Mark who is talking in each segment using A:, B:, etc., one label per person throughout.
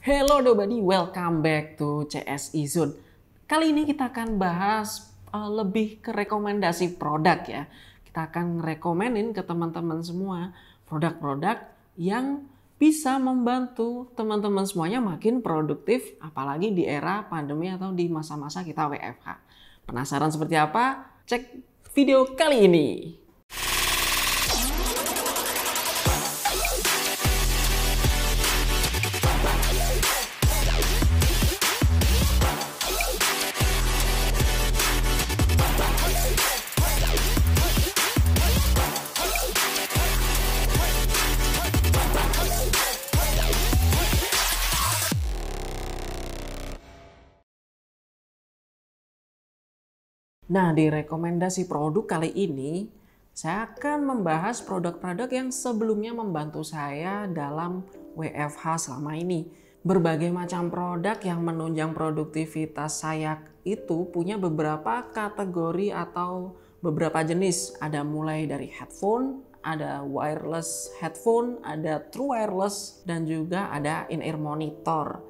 A: Hello everybody, welcome back to CSI Zone. Kali ini kita akan bahas lebih ke rekomendasi produk ya. Kita akan rekomenin ke teman-teman semua produk-produk yang bisa membantu teman-teman semuanya makin produktif, apalagi di era pandemi atau di masa-masa kita WFH. Penasaran seperti apa? Cek video kali ini. Nah, di rekomendasi produk kali ini, saya akan membahas produk-produk yang sebelumnya membantu saya dalam WFH selama ini. Berbagai macam produk yang menunjang produktivitas saya itu punya beberapa kategori atau beberapa jenis. Ada mulai dari headphone, ada wireless headphone, ada true wireless, dan juga ada in-ear monitor.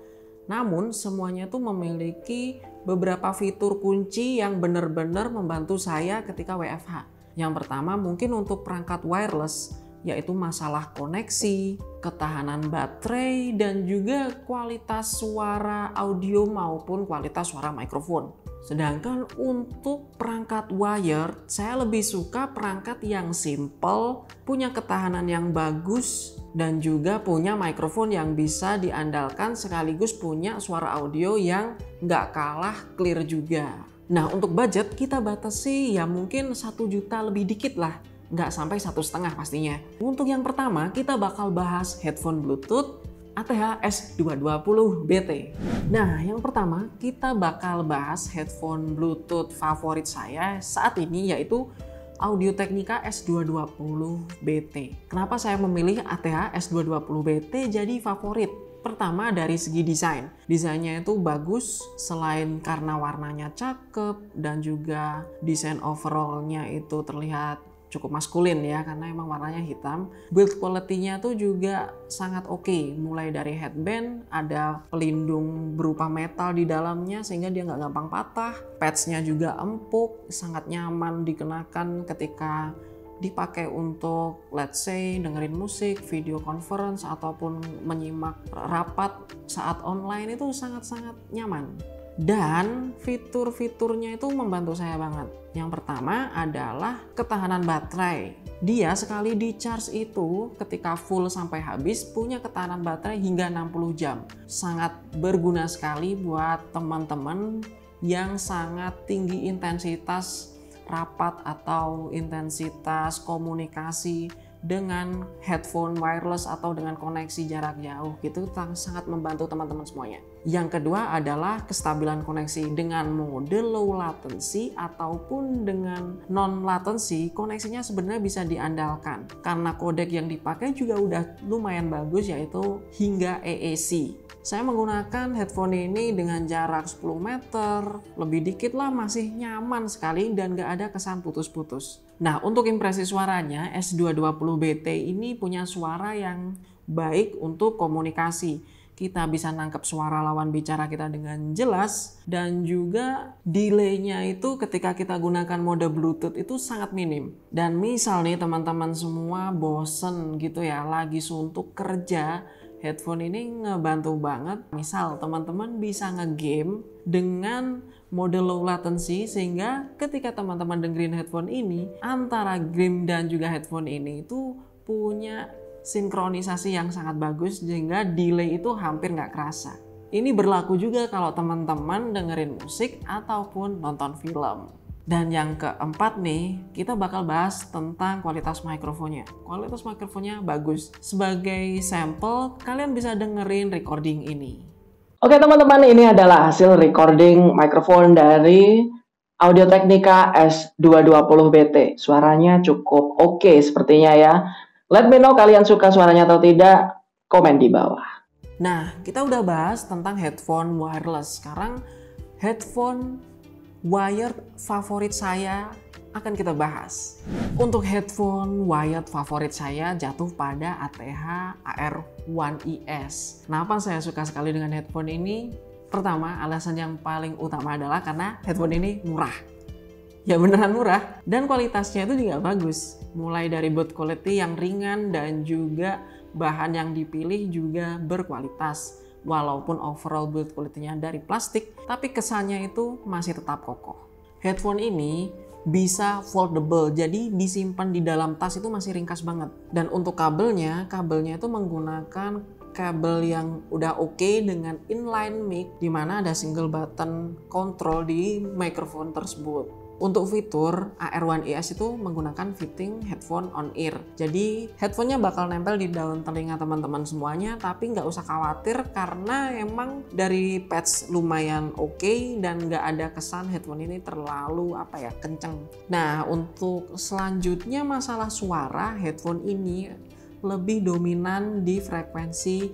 A: Namun semuanya tuh memiliki beberapa fitur kunci yang benar-benar membantu saya ketika WFH. Yang pertama mungkin untuk perangkat wireless, yaitu masalah koneksi, ketahanan baterai, dan juga kualitas suara audio maupun kualitas suara mikrofon. Sedangkan untuk perangkat wired, saya lebih suka perangkat yang simple, punya ketahanan yang bagus, dan juga punya mikrofon yang bisa diandalkan sekaligus punya suara audio yang nggak kalah clear juga. Nah, untuk budget kita batasi ya mungkin 1 juta lebih dikit lah, nggak sampai 1,5 pastinya. Untuk yang pertama kita bakal bahas headphone Bluetooth ATH S220BT. Nah, yang pertama kita bakal bahas headphone Bluetooth favorit saya saat ini, yaitu Audio-Technica S220BT. Kenapa saya memilih ATH S220BT jadi favorit? Pertama dari segi desain. Desainnya itu bagus selain karena warnanya cakep dan juga desain overallnya itu terlihat cukup maskulin ya, karena emang warnanya hitam. Build quality-nya tuh juga sangat oke. Mulai dari headband, ada pelindung berupa metal di dalamnya sehingga dia nggak gampang patah. Pads-nya juga empuk, sangat nyaman dikenakan ketika dipakai untuk let's say dengerin musik, video conference, ataupun menyimak rapat saat online itu sangat-sangat nyaman. Dan fitur-fiturnya itu membantu saya banget. Yang pertama adalah ketahanan baterai. Dia sekali di charge itu ketika full sampai habis punya ketahanan baterai hingga 60 jam. Sangat berguna sekali buat teman-teman yang sangat tinggi intensitas rapat atau intensitas komunikasi dengan headphone wireless atau dengan koneksi jarak jauh gitu, sangat membantu teman-teman semuanya. Yang kedua adalah kestabilan koneksi dengan mode low latency ataupun dengan non latency. Koneksinya sebenarnya bisa diandalkan karena kodek yang dipakai juga udah lumayan bagus, yaitu hingga AAC. Saya menggunakan headphone ini dengan jarak 10 meter, lebih dikit lah, masih nyaman sekali dan gak ada kesan putus-putus. Nah, untuk impresi suaranya, S220BT ini punya suara yang baik untuk komunikasi. Kita bisa nangkep suara lawan bicara kita dengan jelas, dan juga delay-nya itu ketika kita gunakan mode Bluetooth itu sangat minim. Dan misal nih teman-teman semua bosen gitu ya, lagi suntuk kerja, headphone ini ngebantu banget. Misal teman-teman bisa ngegame dengan mode low latency, sehingga ketika teman-teman dengerin headphone ini, antara game dan juga headphone ini itu punya sinkronisasi yang sangat bagus sehingga delay itu hampir nggak kerasa. Ini berlaku juga kalau teman-teman dengerin musik ataupun nonton film. Dan yang keempat nih, kita bakal bahas tentang kualitas mikrofonnya. Kualitas mikrofonnya bagus. Sebagai sampel, kalian bisa dengerin recording ini. Oke teman-teman, ini adalah hasil recording mikrofon dari Audio-Technica S220BT. Suaranya cukup oke sepertinya ya. Let me know kalian suka suaranya atau tidak, komen di bawah. Nah, kita udah bahas tentang headphone wireless. Sekarang headphone wired favorit saya akan kita bahas. Untuk headphone wired favorit saya jatuh pada ATH AR1ES. Kenapa saya suka sekali dengan headphone ini? Pertama, alasan yang paling utama adalah karena headphone ini murah. Ya beneran murah, dan kualitasnya itu juga bagus. Mulai dari build quality yang ringan dan juga bahan yang dipilih juga berkualitas. Walaupun overall build quality-nya dari plastik, tapi kesannya itu masih tetap kokoh. Headphone ini bisa foldable, jadi disimpan di dalam tas itu masih ringkas banget. Dan untuk kabelnya itu menggunakan kabel yang udah oke dengan inline mic, di mana ada single button control di microphone tersebut. Untuk fitur AR1ES itu menggunakan fitting headphone on ear. Jadi headphonenya bakal nempel di daun telinga teman-teman semuanya, tapi nggak usah khawatir karena emang dari patch lumayan oke dan nggak ada kesan headphone ini terlalu kenceng. Nah, untuk selanjutnya masalah suara, headphone ini lebih dominan di frekuensi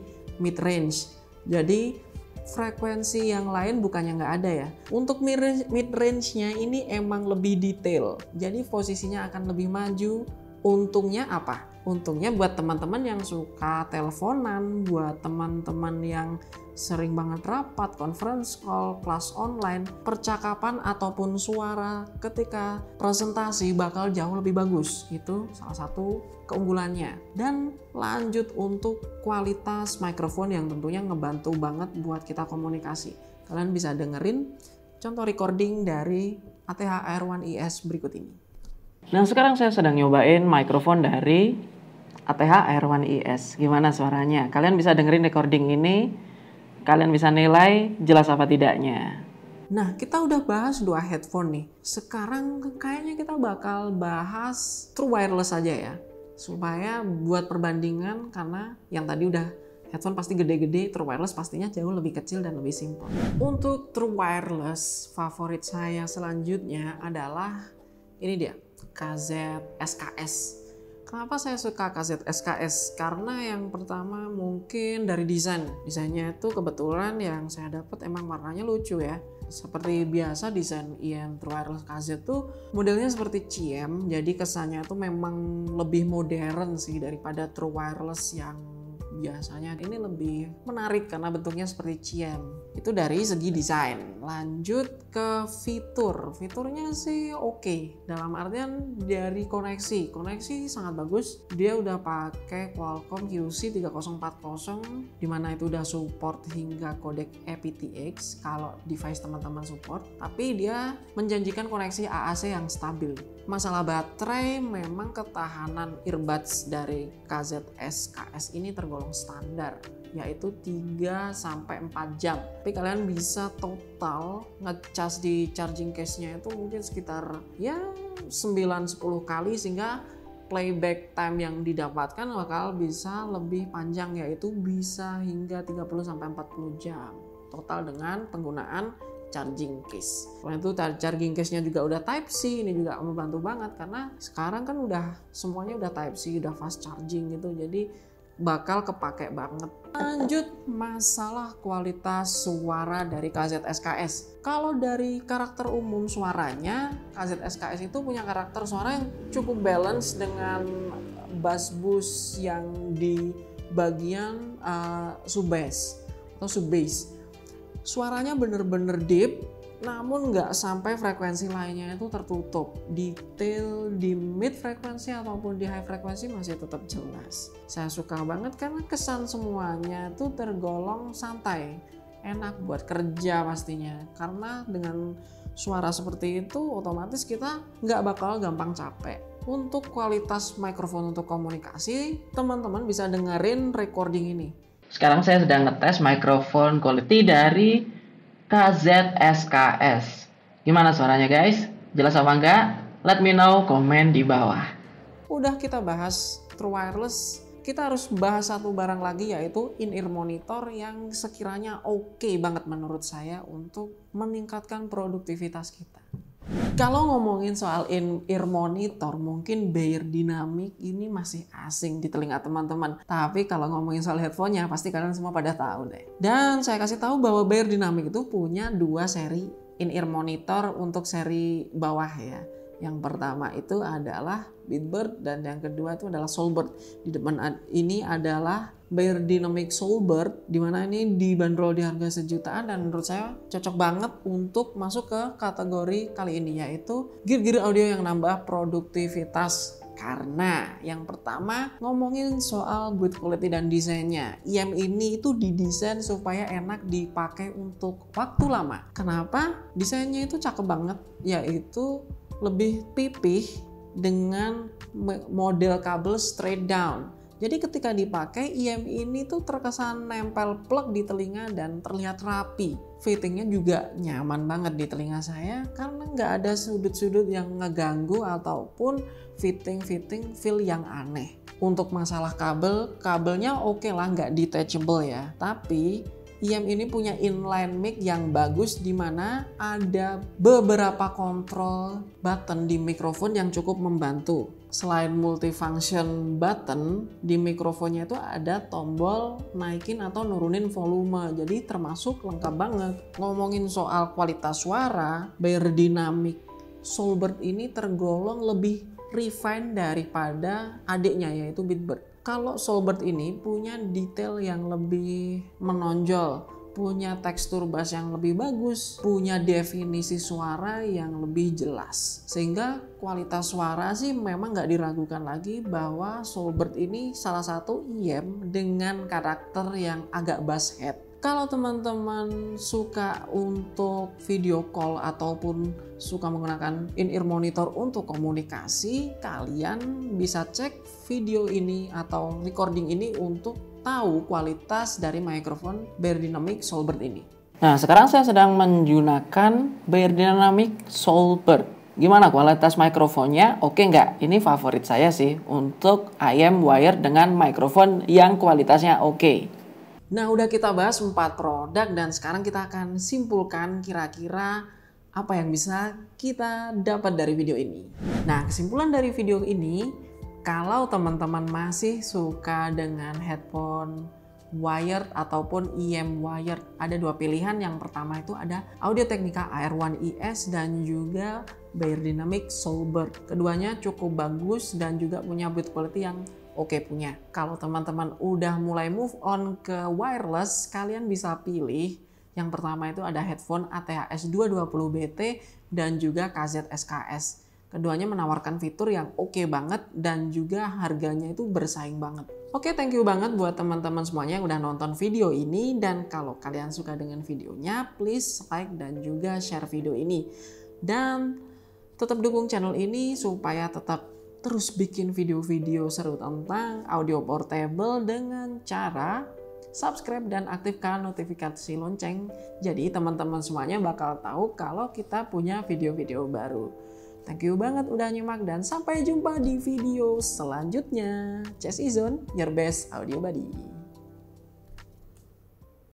A: mid range. Jadi frekuensi yang lain bukannya nggak ada ya. Untuk mid range-nya ini emang lebih detail. Jadi posisinya akan lebih maju. Untungnya apa? Untungnya buat teman-teman yang suka teleponan, buat teman-teman yang sering banget rapat, conference call, kelas online, percakapan ataupun suara ketika presentasi bakal jauh lebih bagus. Itu salah satu keunggulannya. Dan lanjut untuk kualitas mikrofon yang tentunya ngebantu banget buat kita komunikasi. Kalian bisa dengerin contoh recording dari ATH AR1ES berikut ini. Nah, sekarang saya sedang nyobain mikrofon dari ATH AR1ES. Gimana suaranya? Kalian bisa dengerin recording ini, kalian bisa nilai jelas apa tidaknya. Nah, kita udah bahas dua headphone nih. Sekarang kayaknya kita bakal bahas true wireless aja ya. Supaya buat perbandingan, karena yang tadi udah headphone pasti gede-gede, true wireless pastinya jauh lebih kecil dan lebih simpel. Untuk true wireless, favorit saya selanjutnya adalah ini dia, KZ SKS. Kenapa saya suka KZ SKS? Karena yang pertama mungkin dari desainnya itu kebetulan yang saya dapat emang warnanya lucu ya. Seperti biasa desain IM True Wireless KZ tuh modelnya seperti CM, jadi kesannya tuh memang lebih modern sih daripada True Wireless yang biasanya. Ini lebih menarik karena bentuknya seperti CM. Itu dari segi desain. Lanjut ke fiturnya sih oke. Dalam artian dari koneksi sangat bagus. Dia udah pakai Qualcomm QC3040, dimana itu udah support hingga kodek aptX kalau device teman-teman support. Tapi dia menjanjikan koneksi AAC yang stabil. Masalah baterai, memang ketahanan earbuds dari KZ SKS ini tergolong standar, yaitu 3-4 jam. Tapi kalian bisa total ngecas di charging case-nya itu mungkin sekitar 9-10 kali, sehingga playback time yang didapatkan bakal bisa lebih panjang, yaitu bisa hingga 30-40 jam total dengan penggunaan charging case. Selain itu charging case-nya juga udah Type C, ini juga membantu banget karena sekarang kan udah semuanya udah Type C, udah fast charging gitu, jadi bakal kepake banget. Lanjut masalah kualitas suara dari KZ SKS. Kalau dari karakter umum suaranya, KZ SKS itu punya karakter suara yang cukup balance dengan bass boost yang di bagian sub-bass atau sub-bass. Suaranya bener-bener deep, namun nggak sampai frekuensi lainnya itu tertutup. Detail di mid frekuensi ataupun di high frekuensi masih tetap jelas. Saya suka banget karena kesan semuanya itu tergolong santai, enak buat kerja pastinya. Karena dengan suara seperti itu otomatis kita nggak bakal gampang capek. Untuk kualitas mikrofon untuk komunikasi, teman-teman bisa dengerin recording ini. Sekarang saya sedang ngetes mikrofon quality dari KZ SKS. Gimana suaranya guys? Jelas apa enggak? Let me know komen di bawah. Udah kita bahas true wireless, kita harus bahas satu barang lagi, yaitu in-ear monitor yang sekiranya oke banget menurut saya untuk meningkatkan produktivitas kita. Kalau ngomongin soal in-ear monitor, mungkin Beyerdynamic ini masih asing di telinga teman-teman. Tapi kalau ngomongin soal headphone-nya, pasti kalian semua pada tahu deh. Dan saya kasih tahu bahwa Beyerdynamic itu punya 2 seri in-ear monitor untuk seri bawah ya. Yang pertama itu adalah Beatbird dan yang kedua itu adalah Soulbird. Di depan ini adalah Beyerdynamic Soulbird, dimana ini dibanderol di harga sejutaan dan menurut saya cocok banget untuk masuk ke kategori kali ini, yaitu gear-gear audio yang nambah produktivitas. Karena yang pertama ngomongin soal build quality dan desainnya. IM ini itu didesain supaya enak dipakai untuk waktu lama. Kenapa? Desainnya itu cakep banget, yaitu lebih pipih dengan model kabel straight down. Jadi ketika dipakai, IM ini tuh terkesan nempel plug di telinga dan terlihat rapi. Fittingnya juga nyaman banget di telinga saya karena nggak ada sudut-sudut yang ngeganggu ataupun fitting feel yang aneh. Untuk masalah kabelnya oke lah, nggak detachable ya. Tapi IM ini punya inline mic yang bagus di mana ada beberapa kontrol button di mikrofon yang cukup membantu. Selain multifunction button, di mikrofonnya itu ada tombol naikin atau nurunin volume. Jadi termasuk lengkap banget. Ngomongin soal kualitas suara, Beyerdynamic Soulbird ini tergolong lebih refine daripada adiknya yaitu Beatbird. Kalau Soulbird ini punya detail yang lebih menonjol, punya tekstur bass yang lebih bagus, punya definisi suara yang lebih jelas. Sehingga kualitas suara sih memang nggak diragukan lagi bahwa Soulbird ini salah satu IM dengan karakter yang agak bass head. Kalau teman-teman suka untuk video call ataupun suka menggunakan in-ear monitor untuk komunikasi, kalian bisa cek video ini atau recording ini untuk tahu kualitas dari mikrofon Beyerdynamic Soulbird ini. Nah, sekarang saya sedang menggunakan Beyerdynamic Soulbird. Gimana kualitas mikrofonnya? Oke nggak? Ini favorit saya sih untuk IM wire dengan mikrofon yang kualitasnya oke. Nah, udah kita bahas 4 produk dan sekarang kita akan simpulkan kira-kira apa yang bisa kita dapat dari video ini. Nah, kesimpulan dari video ini, kalau teman-teman masih suka dengan headphone wired ataupun IM wired, ada 2 pilihan. Yang pertama itu ada Audio-Technica AR1 ES dan juga Beyerdynamic Soulbird. Keduanya cukup bagus dan juga punya build quality yang oke punya. Kalau teman-teman udah mulai move on ke wireless, kalian bisa pilih yang pertama itu ada headphone ATH S220BT dan juga KZ SKS. Keduanya menawarkan fitur yang oke banget dan juga harganya itu bersaing banget. Oke, thank you banget buat teman-teman semuanya yang udah nonton video ini, dan kalau kalian suka dengan videonya, please like dan juga share video ini. Dan tetap dukung channel ini supaya tetap terus bikin video-video seru tentang audio portable dengan cara subscribe dan aktifkan notifikasi lonceng. Jadi teman-teman semuanya bakal tahu kalau kita punya video-video baru. Thank you banget udah nyimak dan sampai jumpa di video selanjutnya. Chess Izon, your best audio buddy.